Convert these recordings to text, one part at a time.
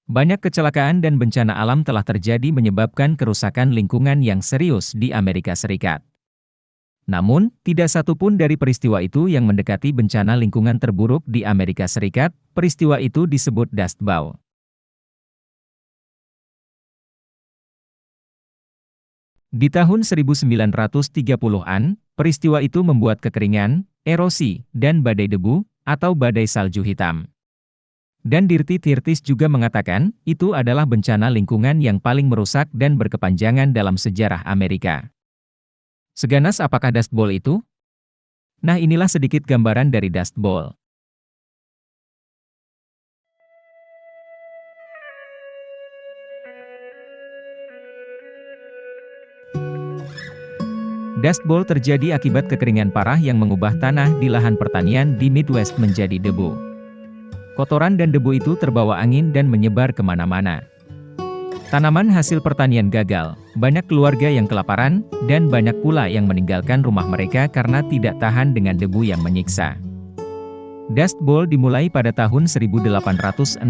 Banyak kecelakaan dan bencana alam telah terjadi menyebabkan kerusakan lingkungan yang serius di Amerika Serikat. Namun, tidak satu pun dari peristiwa itu yang mendekati bencana lingkungan terburuk di Amerika Serikat. Peristiwa itu disebut Dust Bowl. Di tahun 1930-an, peristiwa itu membuat kekeringan, erosi, dan badai debu, atau badai salju hitam. Dan Dirty Thirties juga mengatakan, itu adalah bencana lingkungan yang paling merusak dan berkepanjangan dalam sejarah Amerika. Seganas apakah Dust Bowl itu? Nah, inilah sedikit gambaran dari Dust Bowl. Dust Bowl terjadi akibat kekeringan parah yang mengubah tanah di lahan pertanian di Midwest menjadi debu. Kotoran dan debu itu terbawa angin dan menyebar kemana-mana. Tanaman hasil pertanian gagal, banyak keluarga yang kelaparan, dan banyak pula yang meninggalkan rumah mereka karena tidak tahan dengan debu yang menyiksa. Dust Bowl dimulai pada tahun 1862,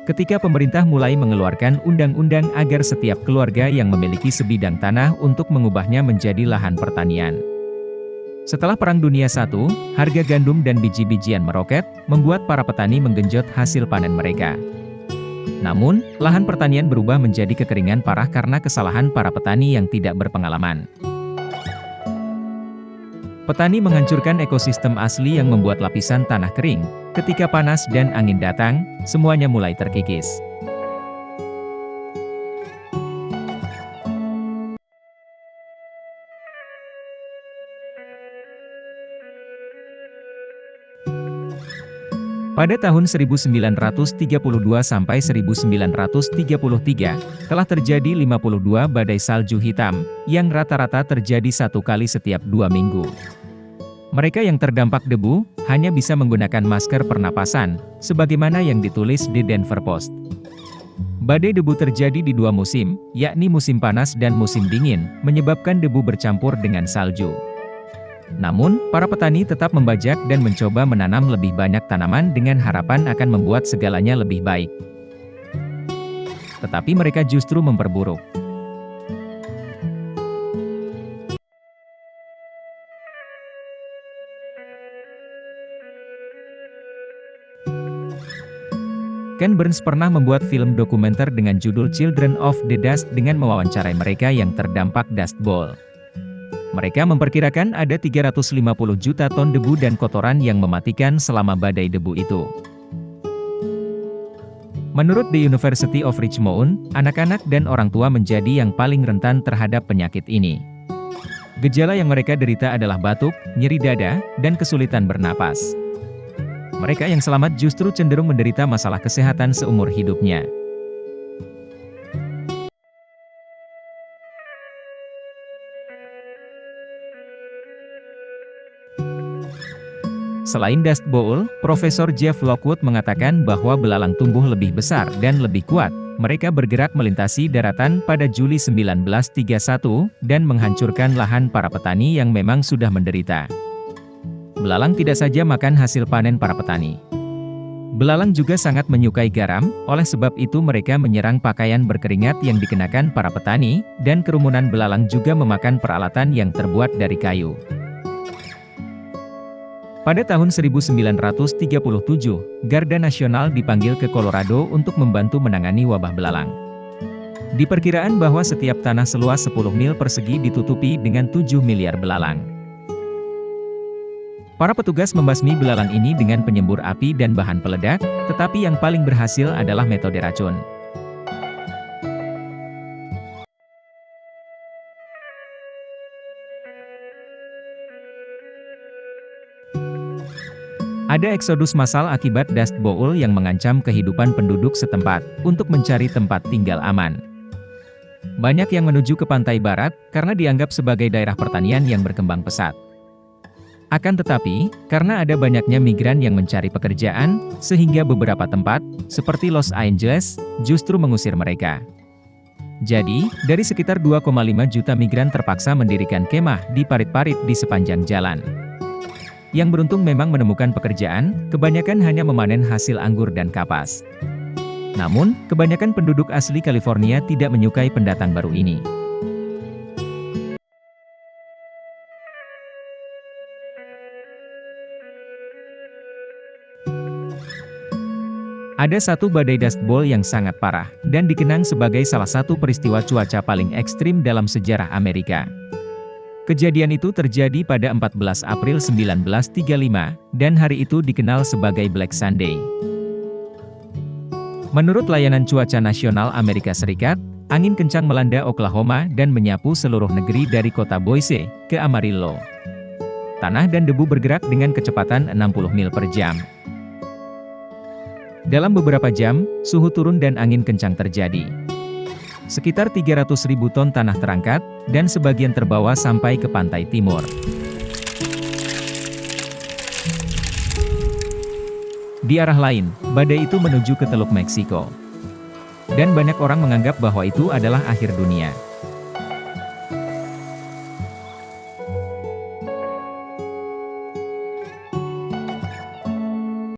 ketika pemerintah mulai mengeluarkan undang-undang agar setiap keluarga yang memiliki sebidang tanah untuk mengubahnya menjadi lahan pertanian. Setelah Perang Dunia I, harga gandum dan biji-bijian meroket, membuat para petani menggenjot hasil panen mereka. Namun, lahan pertanian berubah menjadi kekeringan parah karena kesalahan para petani yang tidak berpengalaman. Petani menghancurkan ekosistem asli yang membuat lapisan tanah kering. Ketika panas dan angin datang, semuanya mulai terkikis. Pada tahun 1932 sampai 1933, telah terjadi 52 badai salju hitam, yang rata-rata terjadi satu kali setiap 2 minggu. Mereka yang terdampak debu, hanya bisa menggunakan masker pernapasan, sebagaimana yang ditulis di Denver Post. Badai debu terjadi di 2 musim, yakni musim panas dan musim dingin, menyebabkan debu bercampur dengan salju. Namun, para petani tetap membajak dan mencoba menanam lebih banyak tanaman dengan harapan akan membuat segalanya lebih baik. Tetapi mereka justru memperburuk. Ken Burns pernah membuat film dokumenter dengan judul Children of the Dust dengan mewawancarai mereka yang terdampak Dust Bowl. Mereka memperkirakan ada 350 juta ton debu dan kotoran yang mematikan selama badai debu itu. Menurut The University of Richmond, anak-anak dan orang tua menjadi yang paling rentan terhadap penyakit ini. Gejala yang mereka derita adalah batuk, nyeri dada, dan kesulitan bernapas. Mereka yang selamat justru cenderung menderita masalah kesehatan seumur hidupnya. Selain Dust Bowl, Profesor Jeff Lockwood mengatakan bahwa belalang tumbuh lebih besar dan lebih kuat. Mereka bergerak melintasi daratan pada Juli 1931, dan menghancurkan lahan para petani yang memang sudah menderita. Belalang tidak saja makan hasil panen para petani. Belalang juga sangat menyukai garam, oleh sebab itu mereka menyerang pakaian berkeringat yang dikenakan para petani, dan kerumunan belalang juga memakan peralatan yang terbuat dari kayu. Pada tahun 1937, Garda Nasional dipanggil ke Colorado untuk membantu menangani wabah belalang. Diperkirakan bahwa setiap tanah seluas 10 mil persegi ditutupi dengan 7 miliar belalang. Para petugas membasmi belalang ini dengan penyembur api dan bahan peledak, tetapi yang paling berhasil adalah metode racun. Ada eksodus massal akibat Dust Bowl yang mengancam kehidupan penduduk setempat, untuk mencari tempat tinggal aman. Banyak yang menuju ke pantai barat, karena dianggap sebagai daerah pertanian yang berkembang pesat. Akan tetapi, karena ada banyaknya migran yang mencari pekerjaan, sehingga beberapa tempat, seperti Los Angeles, justru mengusir mereka. Jadi, dari sekitar 2,5 juta migran terpaksa mendirikan kemah di parit-parit di sepanjang jalan. Yang beruntung memang menemukan pekerjaan, kebanyakan hanya memanen hasil anggur dan kapas. Namun, kebanyakan penduduk asli California tidak menyukai pendatang baru ini. Ada satu badai dust bowl yang sangat parah, dan dikenang sebagai salah satu peristiwa cuaca paling ekstrim dalam sejarah Amerika. Kejadian itu terjadi pada 14 April 1935, dan hari itu dikenal sebagai Black Sunday. Menurut Layanan Cuaca Nasional Amerika Serikat, angin kencang melanda Oklahoma dan menyapu seluruh negeri dari kota Boise ke Amarillo. Tanah dan debu bergerak dengan kecepatan 60 mil per jam. Dalam beberapa jam, suhu turun dan angin kencang terjadi. Sekitar 300.000 ton tanah terangkat, dan sebagian terbawa sampai ke pantai timur. Di arah lain, badai itu menuju ke Teluk Meksiko. Dan banyak orang menganggap bahwa itu adalah akhir dunia.